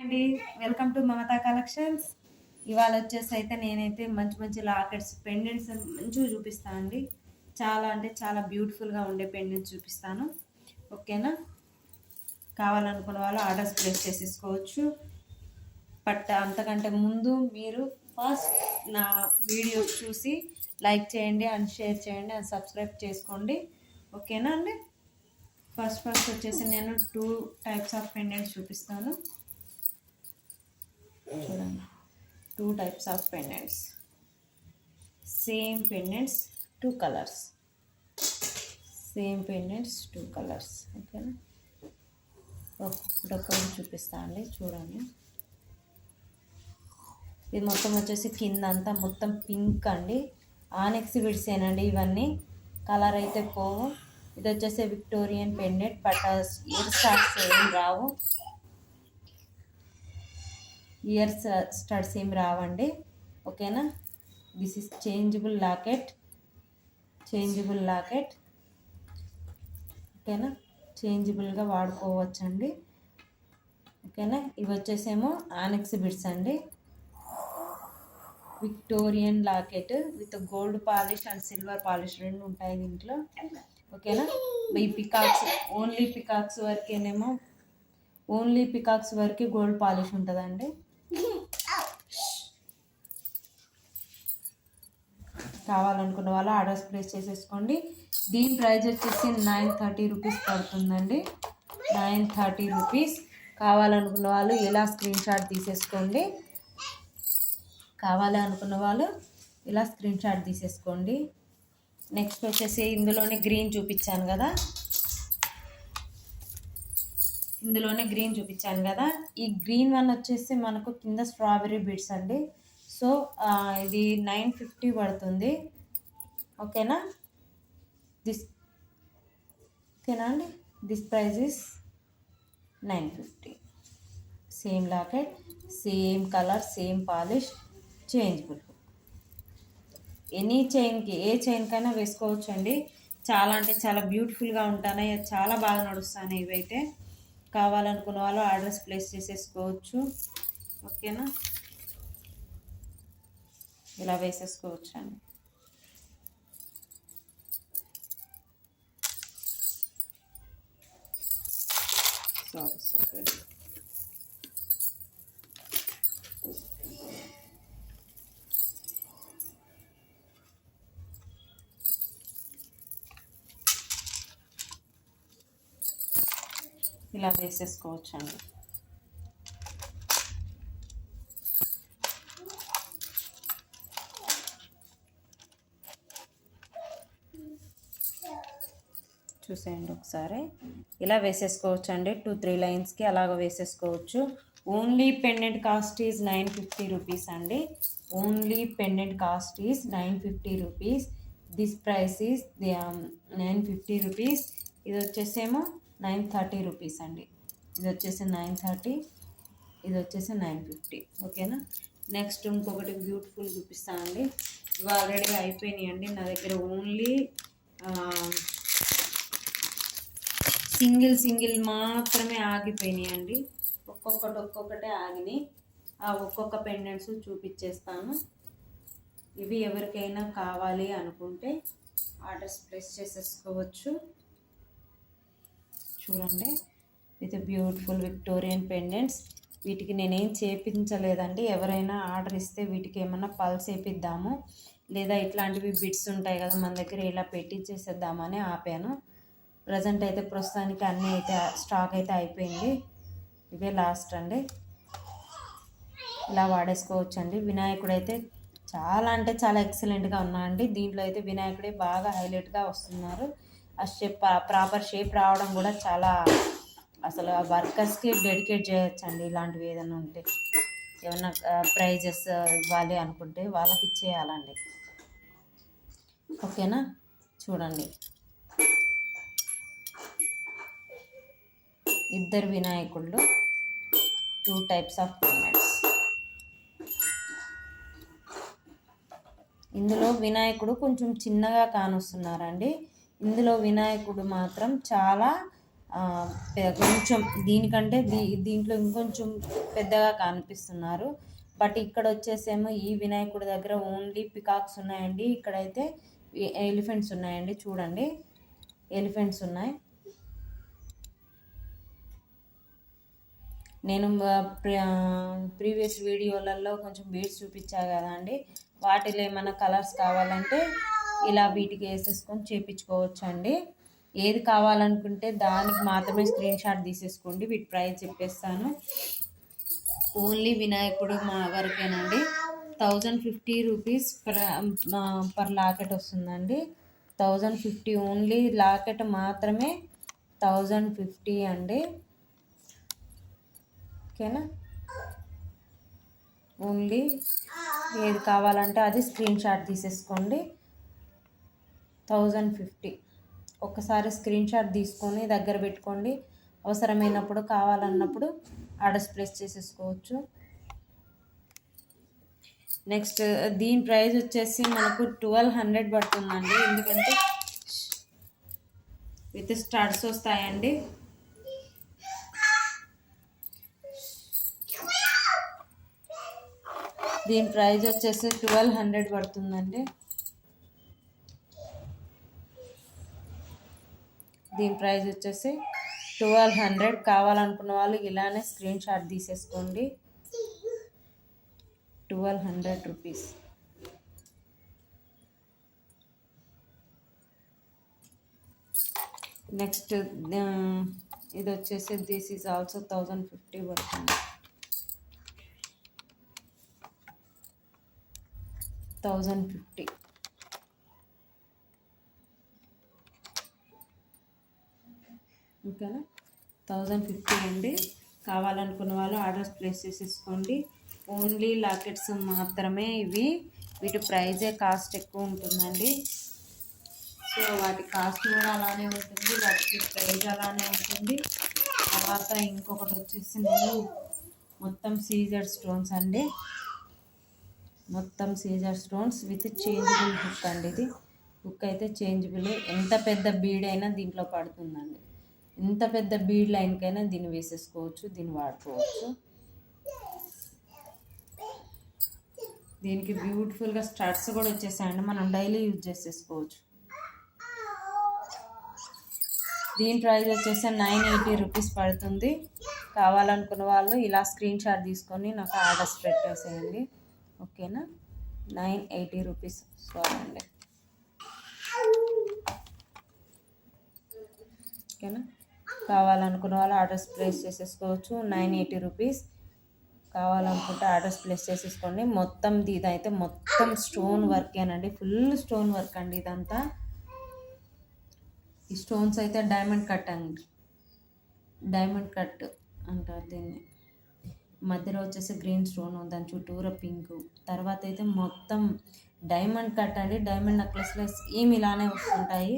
అండి, welcome to Mamata collections. ఇవాళ వచ్చేసి అయితే నేనైతే మంచి మంచి లాకెట్స్ పెండెంట్స్ మంచిగా చూపిస్తాను అండి. చాలా అంటే చాలా బ్యూటిఫుల్గా ఉండే పెండెంట్స్ చూపిస్తాను. ఓకేనా? కావాలనుకున్న వాళ్ళు ఆర్డర్స్ ప్లేస్ చేసేసుకోవచ్చు. బట్ అంతకంటే ముందు మీరు ఫస్ట్ నా వీడియో చూసి లైక్ చేయండి అండ్ షేర్ చేయండి అండ్ సబ్స్క్రైబ్ చేసుకోండి. ఓకేనా అండి? ఫస్ట్ వచ్చేసి నేను 2 టైప్స్ ఆఫ్ పెండెంట్స్ చూపిస్తాను. చూడండి, 2 types of pendants, same pendants 2 colours, same pendants 2 colours. ఓకేనా? ఒక్కొక్కటి చూపిస్తా అండి. చూడండి, ఇది మొత్తం వచ్చేసి కింద అంతా మొత్తం పింక్ అండి. ఆనెక్స్ బిడ్సేనండి ఇవన్నీ, కలర్ అయితే పోవు. ఇది వచ్చేసి Victorian pendant, but ear studs ఏం రావు, ఇయర్ స్టడ్స్ ఏం రావండి. ఓకేనా? This is changeable locket, changeable locket. ఓకేనా? చేంజబుల్గా వాడుకోవచ్చండి. ఓకేనా? ఇవి వచ్చేసేమో ఆనెక్స్ బిడ్స్ అండి. Victorian locket with gold polish and silver polish రెండు ఉంటాయి దీంట్లో. ఓకేనా? ఈ పికాక్స్ ఓన్లీ పికాక్స్ వరకేనేమో, ఓన్లీ పికాక్స్ వరకు గోల్డ్ పాలిష్ ఉంటుందండి. కావాలనుకున్న వాళ్ళు ఆర్డర్స్ ప్లేస్ చేసేసుకోండి. దీని ప్రైస్ వచ్చేసి 930 రూపీస్ పడుతుందండి. 930 రూపీస్. కావాలనుకున్న వాళ్ళు ఇలా స్క్రీన్ షాట్ తీసేసుకోండి. కావాలి అనుకున్న వాళ్ళు ఇలా స్క్రీన్ షాట్ తీసేసుకోండి. నెక్స్ట్ వచ్చేసి ఇందులోనే గ్రీన్ చూపించాను కదా, ఈ గ్రీన్ వన్ వచ్చేసి మనకు కింద స్ట్రాబెర్రీ బీడ్స్ అండి. సో ఇది 950 పడుతుంది. ఓకేనా? ఓకేనా అండి? This price is 950. Same locket, same colour, same polish, changeable. Any చైన్కి, ఏ చైన్కైనా వేసుకోవచ్చు అండి. చాలా అంటే చాలా బ్యూటిఫుల్గా ఉంటాయి, చాలా బాగా నడుస్తాయి ఇవైతే. కావాలనుకున్న వాళ్ళు ఆర్డర్స్ ప్లేస్ చేసేసుకోవచ్చు. ఓకేనా? ఇలా వేసేసుకోవచ్చు అండి. సారీ ఇలా వేసేసుకోవచ్చు అండి. చూసేయండి ఒకసారి, ఇలా వేసేసుకోవచ్చు అండి. 2-3 లైన్స్కి అలాగ వేసేసుకోవచ్చు. Only pendant cost is 950 rupees అండి. Only pendant cost is 950 rupees. This price is 950 rupees. ఇది వచ్చేసేమో 930 రూపీస్ అండి. ఇది వచ్చేసి 930, ఇది వచ్చేసి 950. ఓకేనా? నెక్స్ట్ ఇంకొకటి బ్యూటిఫుల్ చూపిస్తానండి. ఇవి ఆల్రెడీ అయిపోయినాయి అండి నా దగ్గర. ఓన్లీ సింగిల్ మాత్రమే ఆగిపోయినాయి అండి. ఒక్కొక్కటే ఆగినాయి. ఆ ఒక్కొక్క పెండెంట్స్ చూపించేస్తాను. ఇవి ఎవరికైనా కావాలి అనుకుంటే ఆర్డర్స్ ప్లేస్ చేసేసుకోవచ్చు. చూడండి, విత్ బ్యూటిఫుల్ విక్టోరియన్ పెండెంట్స్. వీటికి నేనేం చేపించలేదండి. ఎవరైనా ఆర్డర్ ఇస్తే వీటికి ఏమన్నా పల్స్ వేపిద్దాము, లేదా ఇట్లాంటివి బిట్స్ ఉంటాయి కదా మన దగ్గర, ఇలా పెట్టించేసేద్దామని ఆపాను. ప్రజెంట్ అయితే ప్రస్తుతానికి అన్నీ అయితే స్టాక్ అయితే అయిపోయింది. ఇవే లాస్ట్ అండి. ఇలా వాడేసుకోవచ్చు అండి. వినాయకుడు అయితే చాలా అంటే చాలా ఎక్సలెంట్గా ఉన్నాయండి. దీంట్లో అయితే వినాయకుడే బాగా హైలైట్గా వస్తున్నారు. ఆ షేప్, ప్రాపర్ షేప్ రావడం కూడా చాలా, అసలు ఆ వర్కర్స్కి డెడికేట్ చేయొచ్చండి. ఇలాంటివి ఏదైనా ఉంటే, ఏమన్నా ప్రైజెస్ ఇవ్వాలి అనుకుంటే వాళ్ళకి ఇచ్చేయాలండి. ఓకేనా? చూడండి, ఇద్దరు వినాయకుళ్ళు, 2 టైప్స్ ఆఫ్ పెండెంట్స్. ఇందులో వినాయకుడు కొంచెం చిన్నగా కానొస్తున్నారండి. ఇందులో వినాయకుడు మాత్రం చాలా కొంచెం దీనికంటే దీంట్లో ఇంకొంచెం పెద్దగా కనిపిస్తున్నారు. బట్ ఇక్కడ వచ్చేసేమో ఈ వినాయకుడి దగ్గర ఓన్లీ పికాక్స్ ఉన్నాయండి. ఇక్కడైతే ఎలిఫెంట్స్ ఉన్నాయండి. చూడండి, ఎలిఫెంట్స్ ఉన్నాయి. నేను ప్రీవియస్ వీడియోలలో కొంచెం బీడ్స్ చూపించా కదా అండి, వాటిలో ఏమైనా కలర్స్ కావాలంటే ఇలా వీటికి వేసేసుకొని చేపించుకోవచ్చు అండి. ఏది కావాలనుకుంటే దానికి మాత్రమే స్క్రీన్ షాట్ తీసేసుకోండి. వీటి ప్రైస్ చెప్పేస్తాను. ఓన్లీ వినాయకుడు మా వరకేనండి. 1050 రూపీస్ పర్ లాకెట్ వస్తుందండి. 1050 ఓన్లీ లాకెట్ మాత్రమే 1050 అండి. ఓకేనా? ఓన్లీ ఏది కావాలంటే అది స్క్రీన్ షాట్ తీసేసుకోండి. 1050 ఒకసారి స్క్రీన్ షాట్ తీసుకొని దగ్గర పెట్టుకోండి. అవసరమైనప్పుడు కావాలన్నప్పుడు ఆర్డర్స్ ప్లేస్ చేసేసుకోవచ్చు. నెక్స్ట్ దీని ప్రైస్ వచ్చేసి మనకు 1200 పడుతుందండి. ఎందుకంటే విత్ స్టార్ట్స్ వస్తాయండి. దీని ప్రైస్ వచ్చేసి 1200 పడుతుందండి. దీని ప్రైస్ వచ్చేసి 1200. కావాలనుకున్న వాళ్ళు ఇలానే స్క్రీన్ షాట్ తీసేసుకోండి. 1200 రూపీస్. నెక్స్ట్ ఇది వచ్చేసి దిస్ ఈజ్ ఆల్సో 1050 పడుతుంది. 1050. ఓకేనా? 1050 అండి. కావాలనుకున్న వాళ్ళు ఆర్డర్స్ ప్లేస్ చేసేసుకోండి. ఓన్లీ లాకెట్స్ మాత్రమే ఇవి. వీటి ప్రైజే కాస్ట్ ఎక్కువ ఉంటుందండి. సో వాటి కాస్ట్ కూడా అలానే ఉంటుంది, వాటికి ప్రైజ్ అలానే ఉంటుంది. తర్వాత ఇంకొకటి వచ్చేసి నేను మొత్తం సీజర్ స్టోన్స్ అండి. మొత్తం Caesar stones with changeable hook అండి. ఇది హుక్ అయితే చేంజబుల్. ఎంత పెద్ద బీడ్ అయినా దీంట్లో పడుతుందండి. ఎంత పెద్ద బీడ్ లైన్కైనా దీన్ని వేసేసుకోవచ్చు, దీన్ని వాడుకోవచ్చు. దీనికి బ్యూటిఫుల్గా స్టడ్స్ కూడా వచ్చేసాయండి. మనం డైలీ యూజ్ చేసేసుకోవచ్చు. దీని ప్రైస్ వచ్చేసి 980 రూపీస్ పడుతుంది. కావాలనుకున్న వాళ్ళు ఇలా స్క్రీన్ షాట్ తీసుకొని నాకు ఆర్డర్స్ పెట్టేసేయండి. ఓకేనా? 980 రూపీస్. సారీ అండి. ఓకేనా? కావాలనుకున్న వాళ్ళు ఆర్డర్స్ ప్లేస్ చేసేసుకోవచ్చు. 980 రూపీస్. కావాలనుకుంటే ఆర్డర్స్ ప్లేస్ చేసేసుకోండి. మొత్తం ఇదైతే మొత్తం స్టోన్ వర్కేనండి. ఫుల్ స్టోన్ వర్క్ అండి ఇదంతా. ఈ స్టోన్స్ అయితే డైమండ్ కట్ అండి. డైమండ్ కట్ అంటారు దీన్ని. మధ్యలో వచ్చేసి గ్రీన్ స్టోన్, దాని చుట్టూరా పింక్. తర్వాత అయితే మొత్తం డైమండ్ కట్ అండి. డైమండ్ నెక్లెస్లో సేమ్ ఇలానే వస్తుంటాయి.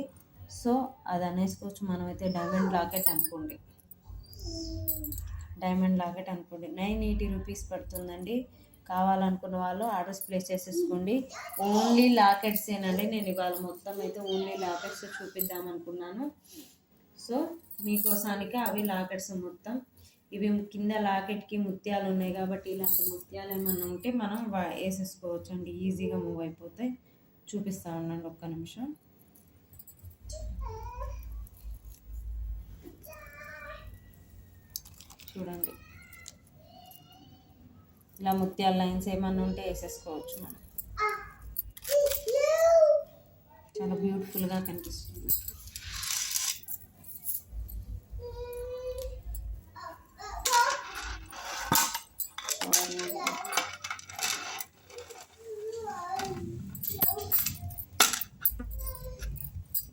సో అది అనేసుకోవచ్చు. మనమైతే డైమండ్ లాకెట్ అనుకోండి. డైమండ్ లాకెట్ అనుకోండి. 980 రూపీస్ పడుతుందండి. కావాలనుకున్న వాళ్ళు ఆర్డర్స్ ప్లేస్ చేసేసుకోండి. ఓన్లీ లాకెట్సేనండి. నేను ఇవాళ మొత్తం అయితే ఓన్లీ లాకెట్స్ చూపిద్దాం అనుకున్నాను. సో మీకోసానికి అవి లాకెట్స్ మొత్తం. ఇవి కింద లాకెట్కి ముత్యాలు ఉన్నాయి కాబట్టి ఇలాంటి ముత్యాలు ఏమన్నా ఉంటే మనం వేసేసుకోవచ్చు అండి. ఈజీగా మూవ్ అయిపోతాయి. చూపిస్తా ఉండండి ఒక్క నిమిషం. చూడండి, ఇలా ముత్యాల లైన్స్ ఏమన్నా ఉంటే వేసేసుకోవచ్చు మనం. చాలా బ్యూటిఫుల్గా కనిపిస్తుంది.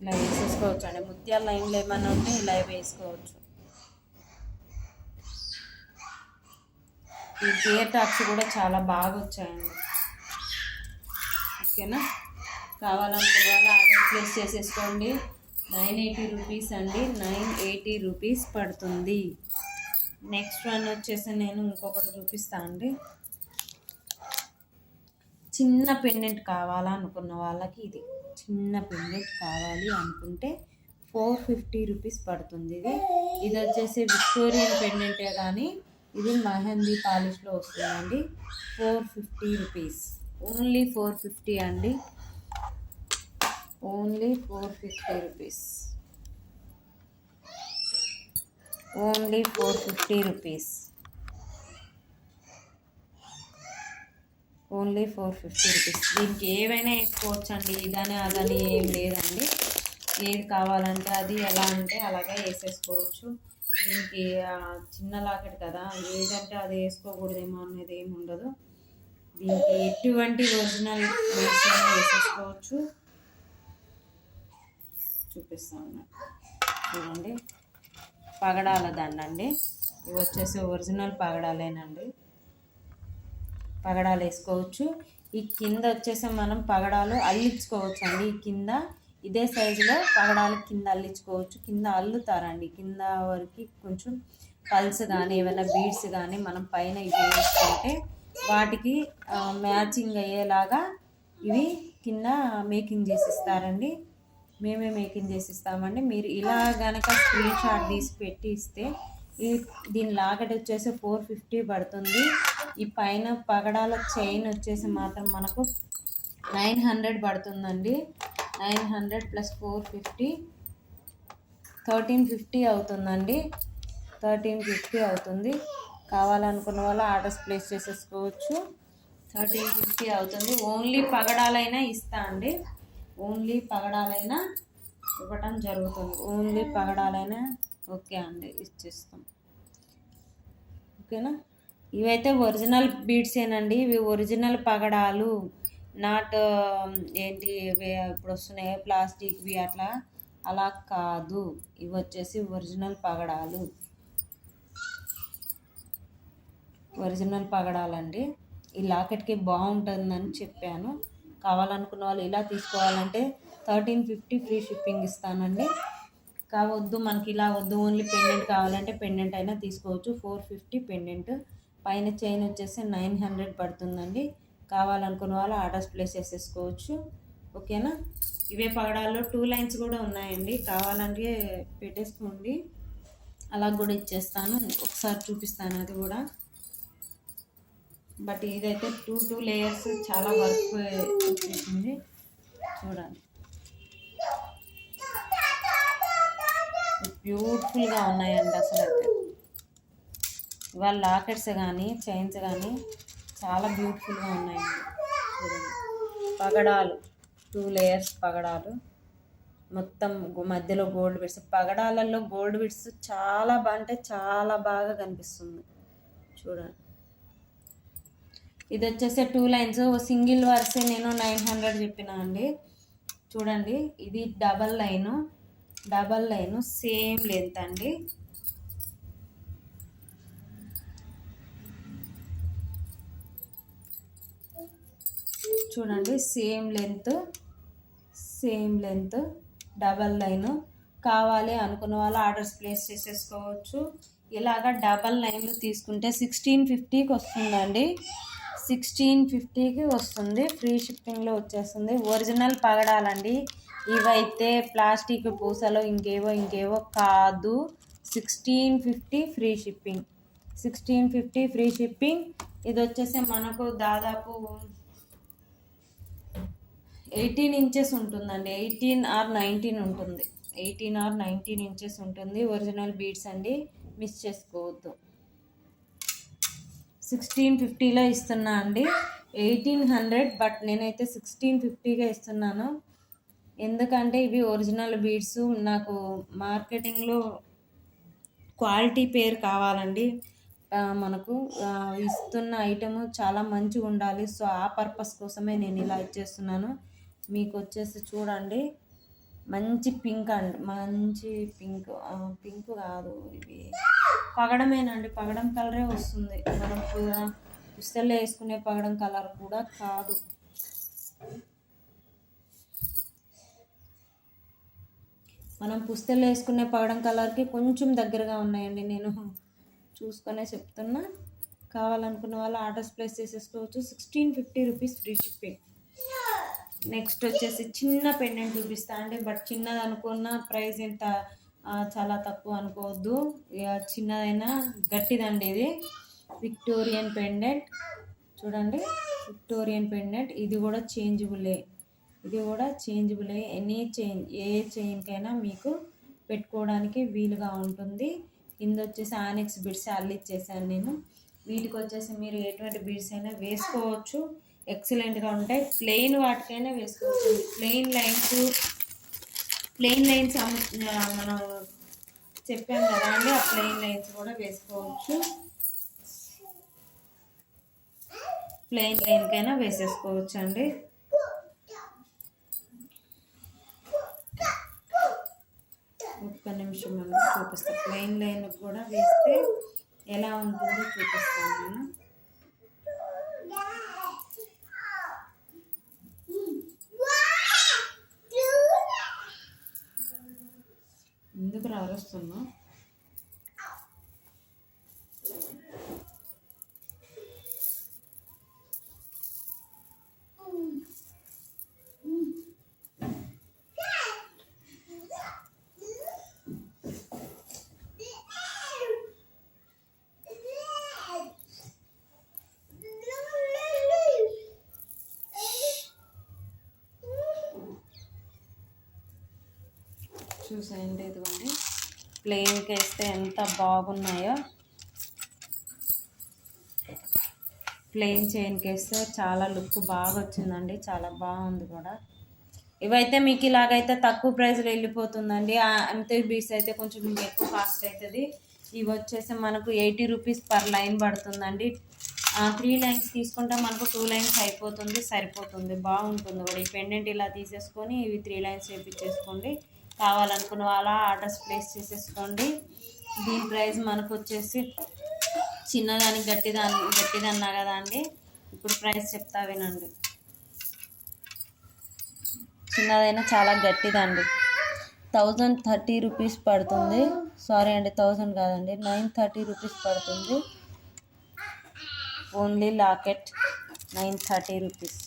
ఇలా వేసేసుకోవచ్చు అండి. ముత్యాల లైన్లు ఏమన్నా ఉంటే ఇలా వేసుకోవచ్చు. ఈ గేర్ టాప్స్ కూడా చాలా బాగా వచ్చాయండి. ఓకేనా? కావాలనుకున్న వాళ్ళు ఆర్డర్ ప్లేస్ చేసేసుకోండి. 980 రూపీస్ అండి. 980 రూపీస్ పడుతుంది. నెక్స్ట్ వన్ వచ్చేసి నేను ఇంకొకటి చూపిస్తాను అండి. చిన్న పెండెంట్ కావాలనుకున్న వాళ్ళకి ఇది చిన్న పెండెంట్ కావాలి అనుకుంటే 450 రూపీస్ పడుతుంది. ఇది వచ్చేసి విక్టోరియన్ పెండెంటే కానీ ఇది మెహందీ పాలిష్లో వస్తుందండి. 450 రూపీస్, ఓన్లీ 450 అండి, only 450 rupees, only 450 rupees, only 450 rupees. దీనికి ఏవైనా వేసుకోవచ్చు అండి, ఇదని అదని ఏం లేదండి. ఏది కావాలంటే అది, ఎలా అంటే అలాగే వేసేసుకోవచ్చు. దీనికి చిన్న లాకెట్ కదా, ఏదంటే అది వేసుకోకూడదేమో అనేది ఏమి ఉండదు. దీనికి ఎటువంటి ఒరిజినల్ బీడ్స్ అయినా వేసేసుకోవచ్చు. చూపిస్తాను చూడండి, పగడాల దండ అండి. ఇవి వచ్చేసి ఒరిజినల్ పగడాలేనండి, పగడాలు వేసుకోవచ్చు. ఈ కింద వచ్చేసి మనం పగడాలు అల్లించుకోవచ్చు అండి. ఈ కింద ఇదే సైజులో పగడాలు కింద అల్లించుకోవచ్చు. కింద అల్లుతారండి, కింద వరకు కొంచెం పల్స్ కానీ ఏమైనా బీడ్స్ కానీ మనం పైన ఇవి వేసుకుంటే వాటికి మ్యాచింగ్ అయ్యేలాగా ఇవి కింద మేకింగ్ చేసి ఇస్తారండి. మేమే మేకింగ్ చేసి ఇస్తామండి. మీరు ఇలా కనుక స్క్రీన్ షాట్ తీసి పెట్టి ఇస్తే దీని లాకెట్ వచ్చేసి 450 పడుతుంది. ఈ పైన పగడాల చైన్ వచ్చేసి మాత్రం మనకు 900 పడుతుందండి. 900 + 450 1350 అవుతుందండి. 1350 అవుతుంది. కావాలనుకున్న వాళ్ళు ఆర్డర్స్ ప్లేస్ చేసేసుకోవచ్చు. 1350 అవుతుంది. ఓన్లీ పగడాలైనా ఇస్తా అండి, ఓన్లీ పగడాలైనా ఇవ్వటం జరుగుతుంది. ఓన్లీ పగడాలైనా ఓకే అండి, ఇచ్చేస్తాం. ఓకేనా. ఇవైతే ఒరిజినల్ బీడ్సేనండి, ఇవి ఒరిజినల్ పగడాలు, నాట్ ఏంటి ఇప్పుడు వస్తున్నాయి ప్లాస్టిక్వి అట్లా, అలా కాదు. ఇవి వచ్చేసి ఒరిజినల్ పగడాలు, ఒరిజినల్ పగడాలండి. ఈ లాకెట్కి బాగుంటుందని చెప్పాను. కావాలనుకున్న వాళ్ళు ఇలా తీసుకోవాలంటే 1350 ఫ్రీ షిప్పింగ్ ఇస్తానండి. కావద్దు మనకి ఇలా వద్దు, ఓన్లీ పెండెంట్ కావాలంటే పెండెంట్ అయినా తీసుకోవచ్చు. 450 పెండెంట్, పైన చైన్ వచ్చేసి 900 పడుతుందండి. కావాలనుకున్న వాళ్ళు ఆర్డర్స్ ప్లేస్ చేసేసుకోవచ్చు. ఓకేనా. ఇవే పగడాల్లో 2 లైన్స్ కూడా ఉన్నాయండి, కావాలంటే పెట్టేసుకోండి, అలా కూడా ఇచ్చేస్తాను. ఒకసారి చూపిస్తాను అది కూడా. బట్ ఇదైతే 2 లేయర్స్, చాలా వర్క్ వచ్చేసింది చూడండి. బ్యూటిఫుల్గా ఉన్నాయండి అసలు అయితే. ఇవాళ లాకెట్స్ కానీ చైన్స్ కానీ చాలా బ్యూటిఫుల్గా ఉన్నాయండి చూడండి. పగడాలు 2 లేయర్స్ పగడాలు, మొత్తం మధ్యలో గోల్డ్ బిట్స్. పగడాలలో గోల్డ్ బిట్స్ చాలా అంటే చాలా బాగా కనిపిస్తుంది చూడండి. ఇది వచ్చేసి 2 లైన్స్, సింగిల్ వరుస నేను 900 చెప్పినా అండి. చూడండి, ఇది డబల్ లైను సేమ్ లెంత్ అండి. చూడండి, సేమ్ లెంత్ డబల్ లైను. కావాలి అనుకున్న వాళ్ళు ఆర్డర్స్ ప్లేస్ చేసేసుకోవచ్చు. ఇలాగా డబల్ లైన్లు తీసుకుంటే 1650కి వస్తుందండి, 1650కి వస్తుంది. ఫ్రీ షిప్పింగ్లో వచ్చేస్తుంది. ఒరిజినల్ పగడాలండి ఇవైతే, ప్లాస్టిక్ పూసలు ఇంకేవో కాదు. 1650 ఫ్రీ షిప్పింగ్, 1650 ఫ్రీ షిప్పింగ్. ఇది వచ్చేసి మనకు దాదాపు 18 ఇంచెస్ ఉంటుందండి, 18 or 19 ఉంటుంది, 18 or 19 ఇంచెస్ ఉంటుంది. ఒరిజినల్ బీడ్స్ అండి, మిస్ చేసుకోవద్దు. 1650లో ఇస్తున్నా అండి, 1800 బట్ నేనైతే 1650గా ఇస్తున్నాను. ఎందుకంటే ఇవి ఒరిజినల్ బీడ్స్, నాకు మార్కెటింగ్లో క్వాలిటీ పేరు కావాలండి. మనకు ఇస్తున్న ఐటమ్ చాలా మంచిగా ఉండాలి. సో ఆ పర్పస్ కోసమే నేను ఇలా ఇచ్చేస్తున్నాను. మీకు వచ్చేసి చూడండి, మంచి పింక్ అండి, మంచి పింక్ కాదు, ఇవి పగడమేనండి, పగడం కలరే వస్తుంది. మనం పుస్తల్లో వేసుకునే పగడం కలర్ కూడా కాదు. మనం పుస్తల్లో వేసుకునే పగడం కలర్కి కొంచెం దగ్గరగా ఉన్నాయండి, నేను చూసుకొనే చెప్తున్నా. కావాలనుకున్న వాళ్ళు ఆర్డర్స్ ప్లేస్ చేసేసుకోవచ్చు. 1650 రూపీస్ ఫ్రీ షిప్పింగ్. నెక్స్ట్ వచ్చేసి చిన్న పెండెంట్ చూపిస్తా అండి. బట్ చిన్నది అనుకున్న ప్రైస్ ఎంత చాలా తక్కువ అనుకోవద్దు. ఇక చిన్నదైనా గట్టిదండి ఇది. విక్టోరియన్ పెండెంట్ చూడండి, విక్టోరియన్ పెండెంట్. ఇది కూడా చేంజబులే, ఎనీ చైన్, ఏ చైన్కైనా మీకు పెట్టుకోవడానికి వీలుగా ఉంటుంది. కింద వచ్చేసి ఆనెక్స్ బిడ్స్ అల్లిచ్చేసాను నేను. వీటికి వచ్చేసి మీరు ఎటువంటి బీడ్స్ అయినా వేసుకోవచ్చు, ఎక్సలెంట్గా ఉంటాయి. ప్లెయిన్ వాటికైనా వేసుకోవచ్చు. ప్లెయిన్ లైన్స్ మనం చెప్పాం కదా అండి, ఆ ప్లెయిన్ లైన్స్ కూడా వేసుకోవచ్చు. ప్లెయిన్ లైన్కైనా వేసేసుకోవచ్చు అండి. ఒక్క నిమిషం మనం చూపిస్తాను. ప్లెయిన్ లైన్ కూడా వేస్తే ఎలా ఉంటుందో చూపిస్తాను నేను. ఎందుకు రారుస్తున్నా? చూసేయండి, ఇదిగోండి ప్లెయిన్కి వేస్తే ఎంత బాగున్నాయో. ప్లెయిన్ చైన్కి వేస్తే చాలా లుక్ బాగా వచ్చిందండి, చాలా బాగుంది కూడా. ఇవైతే మీకు ఇలాగైతే తక్కువ ప్రైస్లో వెళ్ళిపోతుందండి. అంతే బీడ్స్ అయితే కొంచెం మీకు ఎక్కువ కాస్ట్ అవుతుంది. ఇవి వచ్చేసి మనకు 80 రూపీస్ పర్ లైన్ పడుతుందండి. 3 లైన్స్ తీసుకుంటే మనకు 2 లైన్స్ అయిపోతుంది, సరిపోతుంది, బాగుంటుంది కూడా. ఈ పెండెంట్ ఇలా తీసేసుకొని ఇవి 3 లైన్స్ వేపించేసుకోండి. కావాలనుకున్న వాళ్ళ ఆర్డర్స్ ప్లేస్ చేసేసుకోండి. దీని ప్రైస్ మనకు వచ్చేసి చిన్నదానికి గట్టిది అన్నా కదా అండి. ఇప్పుడు ప్రైస్ చెప్తా వినండి. చిన్నదైనా చాలా గట్టిదండి. 1030 రూపీస్ పడుతుంది. సారీ అండి, 1000 కాదండి, 930 రూపీస్ పడుతుంది. Only locket 930 rupees.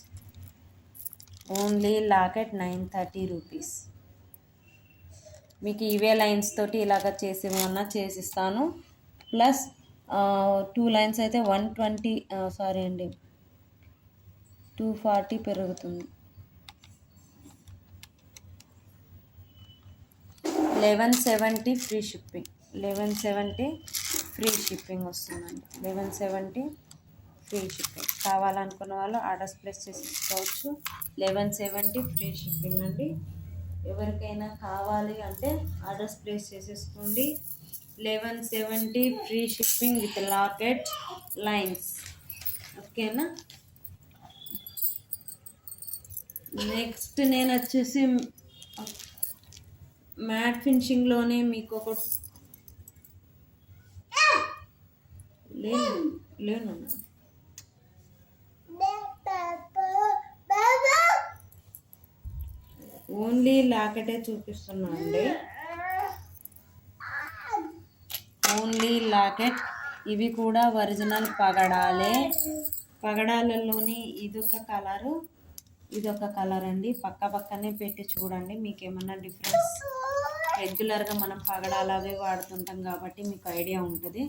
Only locket 930 rupees. మీకు ఇవే లైన్స్ తోటి ఇలాగ చేసేమన్నా చేసిస్తాను. ప్లస్ 2 లైన్స్ అయితే 120, సారీ అండి 240 పెరుగుతుంది. 1170 ఫ్రీ షిప్పింగ్. 1170 ఫ్రీ షిప్పింగ్ వస్తుందండి. 1170 ఫ్రీ షిప్పింగ్. కావాలనుకున్న వాళ్ళు ఆర్డర్స్ ప్లేస్ చేసుకోవచ్చు. 1170 ఫ్రీ షిప్పింగ్ అండి. ఎవరికైనా కావాలి అంటే ఆర్డర్స్ ప్లేస్ చేసేసుకోండి. 1170 free shipping with locket lines. ఓకేనా. నెక్స్ట్ నేను వచ్చేసి మ్యాట్ ఫినిషింగ్లోనే మీకు ఒక లేను ఓన్లీ లాకెటే చూపిస్తున్నా అండి. Only locket. ఇవి కూడా ఒరిజినల్ పగడాలే. పగడాలలోని ఇదొక కలర్ అండి. పక్కనే పెట్టి చూడండి, మీకు ఏమన్నా డిఫరెన్స్. రెగ్యులర్గా మనం పగడాలు అవి వాడుతుంటాం కాబట్టి మీకు ఐడియా ఉంటుంది.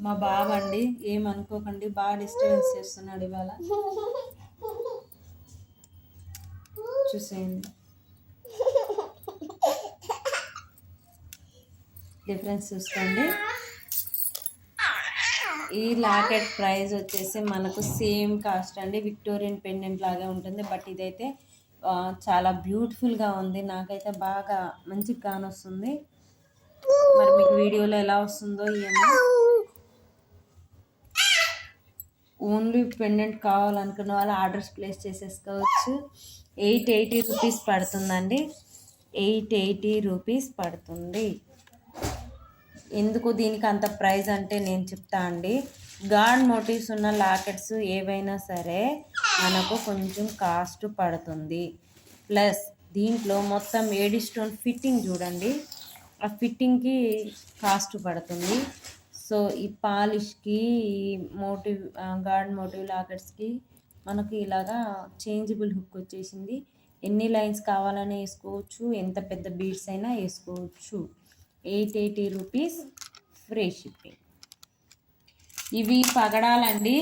మా బాబు అండి, ఏమనుకోకండి, బాగా డిస్టర్బెన్స్ చేస్తున్నాడు ఇవాళ. చూసేయండి డిఫరెన్స్ చూసుకోండి. ఈ లాకెట్ ప్రైస్ వచ్చేసి మనకు సేమ్ కాస్ట్ అండి. విక్టోరియన్ పెండెంట్ లాగే ఉంటుంది. బట్ ఇదైతే చాలా బ్యూటిఫుల్గా ఉంది. నాకైతే బాగా మంచి కానొస్తుంది. మరి మీకు వీడియోలో ఎలా వస్తుందో ఏమో. ఓన్లీ పెండెంట్ కావాలనుకున్న వాళ్ళు ఆర్డర్స్ ప్లేస్ చేసేసుకోవచ్చు. 880 రూపీస్ పడుతుందండి. 880 రూపీస్ పడుతుంది. ఎందుకు దీనికి అంత ప్రైస్ అంటే నేను చెప్తా అండి. గాడ్ మోటివ్స్ ఉన్న లాకెట్స్ ఏవైనా సరే మనకు కొంచెం కాస్ట్ పడుతుంది. ప్లస్ దీంట్లో మొత్తం ఏడి స్టోన్ ఫిట్టింగ్ చూడండి, ఆ ఫిట్టింగ్కి కాస్ట్ పడుతుంది. సో సో ఈ పాలిష్కి, ఈ మోటివ్ గార్డ్ మోటివ్ లాకెట్స్కి మనకు ఇలాగా చేంజబుల్ హుక్ వచ్చేసింది. ఎన్ని లైన్స్ కావాలని వేసుకోవచ్చు, ఎంత పెద్ద బీడ్స్ అయినా వేసుకోవచ్చు. 880 రూపీస్, ఫ్రీ షిప్పింగ్. ఇవి పగడాలండి.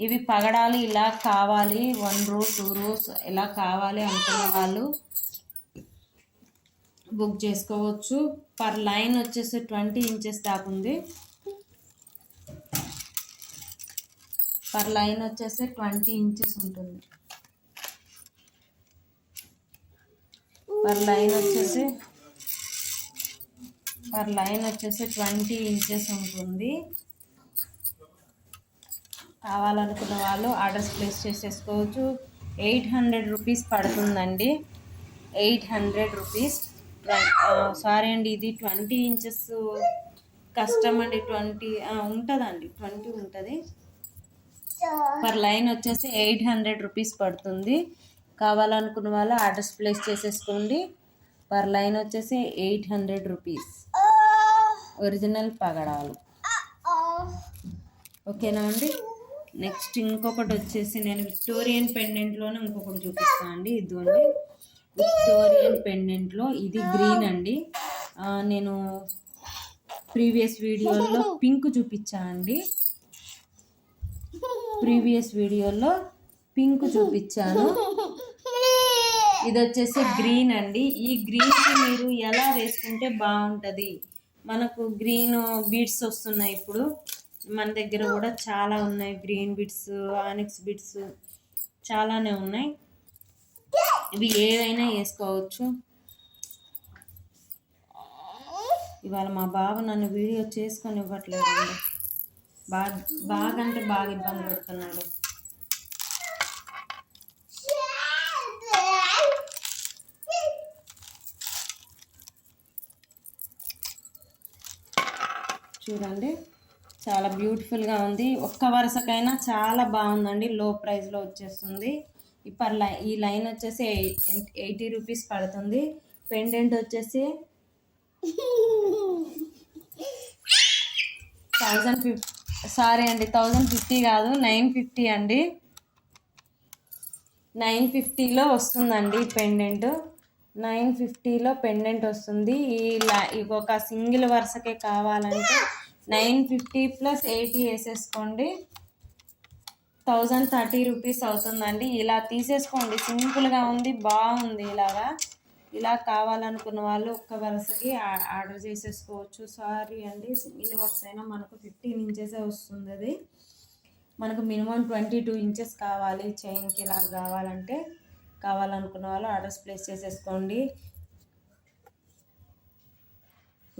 ఇవి పగడాలు ఇలా కావాలి, 1 రో 2 రోస్ ఇలా కావాలి అనుకున్న వాళ్ళు బుక్ చేసుకోవచ్చు. పర్ లైన్ వచ్చేసి 20 ఇంచెస్ దాకా ఉంది. పర్ లైన్ వచ్చేసి 20 ఇంచెస్ ఉంటుంది. పర్ లైన్ వచ్చేసి 20 ఇంచెస్ ఉంటుంది. కావాలనుకున్న వాళ్ళు ఆర్డర్స్ ప్లేస్ చేసేసుకోవచ్చు. 800 రూపీస్ పడుతుందండి. 800 రూపీస్. సారీ అండి, ఇది 20 ఇంచెస్ కష్టం అండి. 20 ఉంటుందండి, 20 ఉంటుంది. పర్ లైన్ వచ్చేసి 800 రూపీస్ పడుతుంది. కావాలనుకున్న వాళ్ళు ఆర్డర్స్ ప్లేస్ చేసేసుకోండి. పర్ లైన్ వచ్చేసి 800 రూపీస్. ఒరిజినల్ పగడాలు. ఓకేనా అండి. నెక్స్ట్ ఇంకొకటి వచ్చేసి నేను విక్టోరియన్ పెండెంట్లోనే ఇంకొకటి చూపిస్తాను అండి. ఇదిగోండి విక్టోరియన్ పెండెంట్లో ఇది గ్రీన్ అండి. నేను ప్రీవియస్ వీడియోలో పింక్ చూపించాను అండి. ఇది వచ్చేసి గ్రీన్ అండి. ఈ గ్రీన్కి మీరు ఎలా వేసుకుంటే బాగుంటుంది. మనకు గ్రీన్ బీడ్స్ వస్తున్నాయి ఇప్పుడు మన దగ్గర కూడా చాలా ఉన్నాయి. గ్రీన్ బీడ్స్, ఆనిక్స్ బీడ్స్ చాలానే ఉన్నాయి. ఇవి ఏవైనా వేసుకోవచ్చు. ఇవాళ మా బాబు నన్ను వీడియో చేసుకొని ఇవ్వట్లేదండి. బాగా అంటే బాగా ఇబ్బంది పెడుతున్నాడు. చూడండి, చాలా బ్యూటిఫుల్గా ఉంది. ఒక్క వరుసకైనా చాలా బాగుందండి. లో ప్రైస్లో వచ్చేస్తుంది. ఈ లైన్ వచ్చేసి 80 రూపీస్ పడుతుంది. పెండెంట్ వచ్చేసి 1050 కాదు, 950 అండి. 950లో వస్తుందండి పెండెంట్. 950లో పెండెంట్ వస్తుంది. ఒక సింగిల్ వరుసకే కావాలంటే 950 + 80 వేసేసుకోండి. 1030 రూపీస్ అవుతుందండి. ఇలా తీసేసుకోండి. సింపుల్గా ఉంది, బాగుంది. ఇలా కావాలనుకున్న వాళ్ళు ఒక్క వరుసకి ఆర్డర్ చేసేసుకోవచ్చు. సారీ అండి, సింగిల్ వరుస అయినా మనకు 15 ఇంచెసే వస్తుంది. అది మనకు మినిమం 22 ఇంచెస్ కావాలి చైన్కి. ఇలా కావాలనుకున్న వాళ్ళు ఆర్డర్స్ ప్లేస్ చేసేసుకోండి.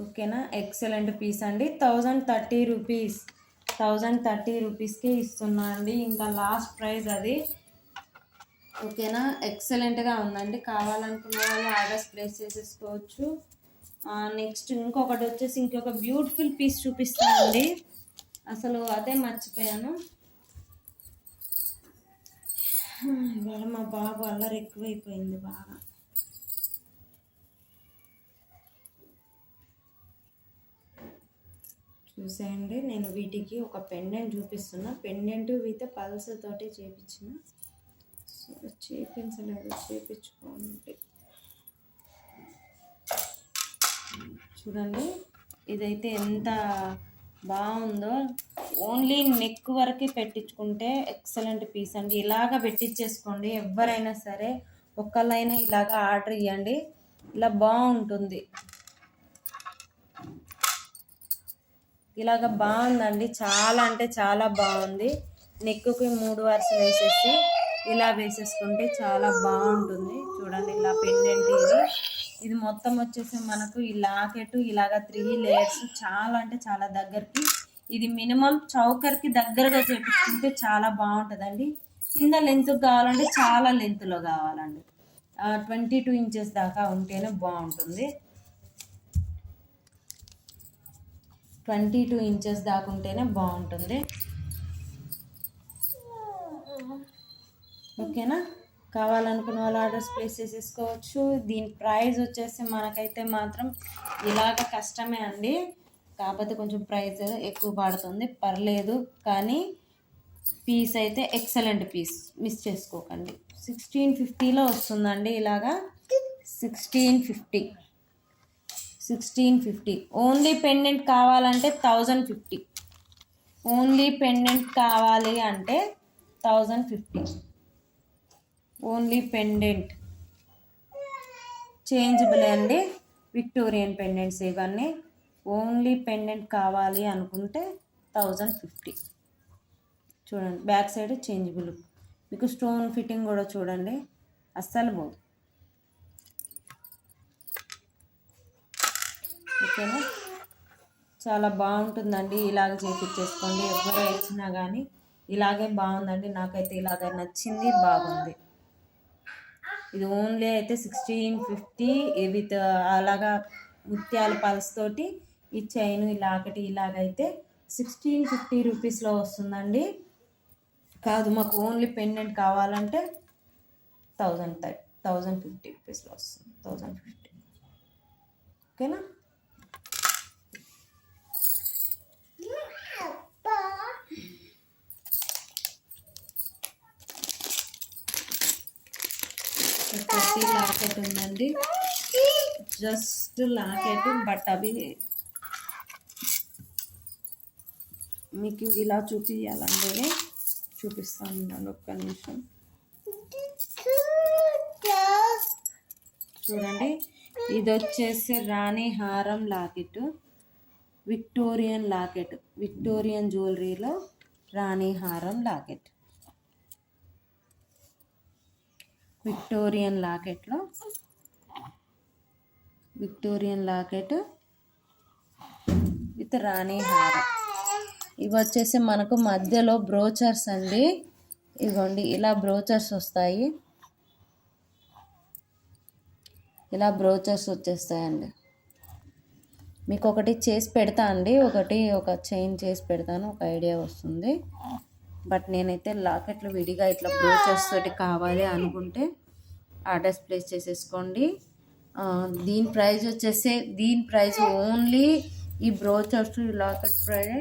ఓకేనా. ఎక్సలెంట్ పీస్ అండి. 1030 రూపీస్. 1030 రూపీస్కే ఇస్తున్నా అండి. ఇంకా లాస్ట్ ప్రైస్ అది. ఓకేనా. ఎక్సలెంట్గా ఉందండి. కావాలనుకున్న వాళ్ళు ఆర్డర్స్ ప్లేస్ చేసేసుకోవచ్చు. నెక్స్ట్ ఇంకొకటి వచ్చేసి ఇంకొక బ్యూటిఫుల్ పీస్ చూపిస్తానండి. అసలు అదే మర్చిపోయాను. ఇవాళ మా బాబు అల్లరి ఎక్కువైపోయింది బాగా. చూసేయండి, నేను వీటికి ఒక పెండెంట్ చూపిస్తున్నా. పెండెంట్ విత్ పల్స్ తోటి చేయించిన. చేయించుకోండి. చూడండి, ఇదైతే ఎంత బాగుందో. ఓన్లీ నెక్ వరకు పెట్టించుకుంటే ఎక్సలెంట్ పీస్ అండి. ఇలాగ పెట్టించేసుకోండి. ఎవరైనా సరే ఒక్కళ్ళైనా ఇలాగ ఆర్డర్ ఇవ్వండి. ఇలా బాగుంటుంది. ఇలాగ బాగుందండి. చాలా అంటే చాలా బాగుంది. నెక్కి 3 వరుసలు వేసేసి ఇలా వేసేసుకుంటే చాలా బాగుంటుంది. చూడండి, ఇలా పెండెంట్ ఇది మొత్తం వచ్చేసి మనకు ఈ లాకెట్ ఇలాగ 3 లేయర్స్. చాలా అంటే చాలా దగ్గరికి. ఇది మినిమం చౌకర్కి దగ్గరగా చేపించుకుంటే చాలా బాగుంటుందండి. కింద లెంత్ కావాలంటే చాలా లెంత్లో కావాలండి. 22 ఇంచెస్ దాకా ఉంటేనే బాగుంటుంది. 22 ఇంచెస్ దాకా ఉంటేనే బాగుంటుంది. ఓకేనా. కావాలనుకున్న వాళ్ళు ఆర్డర్స్ ప్లేస్ చేసేసుకోవచ్చు. దీని ప్రైస్ వచ్చేసి మనకైతే మాత్రం ఇలాగ కష్టమే అండి. కాకపోతే కొంచెం ప్రైస్ ఎక్కువ పడుతుంది, పర్లేదు. కానీ పీస్ అయితే ఎక్సలెంట్ పీస్, మిస్ చేసుకోకండి. 1650లో వస్తుందండి ఇలాగా. 1650 ఓన్లీ పెండెంట్ కావాలంటే 1050. ఓన్లీ పెండెంట్ కావాలి అంటే 1050. ఓన్లీ పెండెంట్ చేంజబుల్ అండి, విక్టోరియన్ పెండెంట్స్ ఇవన్నీ. ఓన్లీ పెండెంట్ కావాలి అనుకుంటే 1050. చూడండి బ్యాక్ సైడ్ చేంజబుల్, మీకు స్టోన్ ఫిట్టింగ్ కూడా చూడండి అస్సలు పోదు. ఓకేనా, చాలా బాగుంటుందండి. ఇలాగ చేపించేసుకోండి, ఎవరు ఇచ్చినా కానీ ఇలాగే బాగుందండి. నాకైతే ఇలాగ నచ్చింది, బాగుంది. ఇది ఓన్లీ అయితే 1650 విత్ అలాగా ముత్యాల పల్స్ తోటి ఈ చైన్ ఇలాగటి ఇలాగైతే 1650 రూపీస్లో వస్తుందండి. కాదు, మాకు ఓన్లీ పెండెంట్ కావాలంటే 1050 రూపీస్లో వస్తుంది. 1050. ఓకేనా, ప్రతి లాకెట్ ఉందండి, జస్ట్ లాకెట్. బట్ అవి మీకు ఇలా చూపించాలండి, చూపిస్తాను ఒక్క నిమిషం. చూడండి, ఇది వచ్చేసి రాణి హారం లాకెట్, విక్టోరియన్ లాకెట్, విక్టోరియన్ జ్యువెలరీలో రాణి హారం లాకెట్. విక్టోరియన్ లాకెట్లో విక్టోరియన్ లాకెట్ విత్ రాణి హారం. ఇవి వచ్చేసి మనకు మధ్యలో బ్రోచర్స్ అండి. ఇదిగోండి ఇలా బ్రోచర్స్ వస్తాయి, ఇలా బ్రోచర్స్ వచ్చేస్తాయండి. మీకు ఒకటి చేసి పెడతా అండి, ఒక చైన్ చేసి పెడతాను, ఒక ఐడియా వస్తుంది. బట్ నేనైతే లాకెట్లు విడిగా ఇట్లా బ్రోచర్స్ తోటి కావాలి అనుకుంటే ఆర్డర్స్ ప్లేస్ చేసేసుకోండి. దీని ప్రైస్ ఓన్లీ ఈ బ్రోచర్స్ లాకెట్ ప్రైస్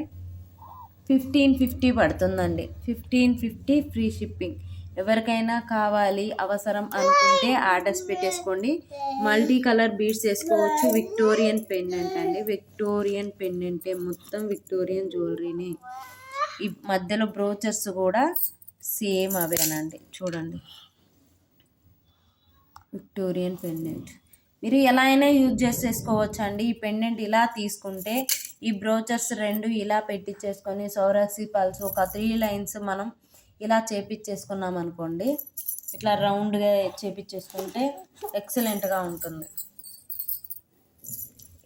1550 పడుతుందండి. 1550 ఫ్రీ షిప్పింగ్. ఎవరికైనా కావాలి అవసరం అనుకుంటే ఆర్డర్స్ పెట్టేసుకోండి. మల్టీ కలర్ బీడ్స్ వేసుకోవచ్చు. విక్టోరియన్ పెండెంట్ అండి, విక్టోరియన్ పెండెంటే, మొత్తం విక్టోరియన్ జ్యువెలరీని. ఈ మధ్యలో బ్రోచర్స్ కూడా సేమ్ అవేనండి. చూడండి, విక్టోరియన్ పెండెంట్ మీరు ఎలా అయినా యూజ్ చేసేసుకోవచ్చు అండి. ఈ పెండెంట్ ఇలా తీసుకుంటే ఈ బ్రోచర్స్ 2 ఇలా పెట్టించేసుకొని సౌరాక్సీ పల్స్ ఒక 3 లైన్స్ మనం ఇలా చేపించేసుకున్నాం అనుకోండి, ఇట్లా రౌండ్గా చేపించేసుకుంటే ఎక్సలెంట్గా ఉంటుంది.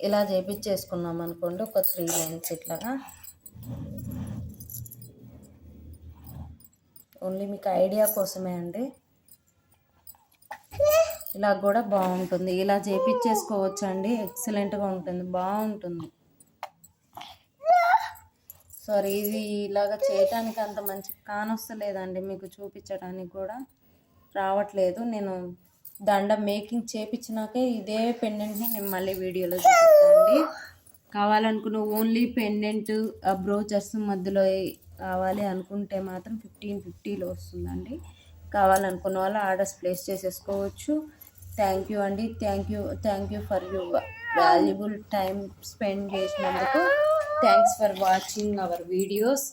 ఇలా చేపించేసుకున్నాం అనుకోండి ఒక 3 లైన్స్ ఇట్లాగా. ఓన్లీ మీకు ఐడియా కోసమే అండి. ఇలా కూడా బాగుంటుంది, ఇలా చేపించేసుకోవచ్చు అండి, ఎక్సలెంట్గా ఉంటుంది, బాగుంటుంది. సారీ, ఇది ఇలాగ చేయటానికి అంత మంచి కానొస్తలేదండి, మీకు చూపించడానికి కూడా రావట్లేదు. నేను దండ మేకింగ్ చేపించినాకే ఇదే పెండెంట్ని నేను మళ్ళీ వీడియోలో చూపిస్తానండి. కావాలనుకున్న ఓన్లీ పెండెంట్ బ్రోచర్స్ మధ్యలో కావాలి అనుకుంటే మాత్రం 1550లో వస్తుందండి. కావాలనుకున్న వాళ్ళు ఆర్డర్స్ ప్లేస్ చేసేసుకోవచ్చు. థ్యాంక్ యూ అండి, thank you for your valuable time spend చేసినందుకు. Thanks for watching our videos.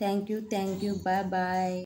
Thank you, bye bye.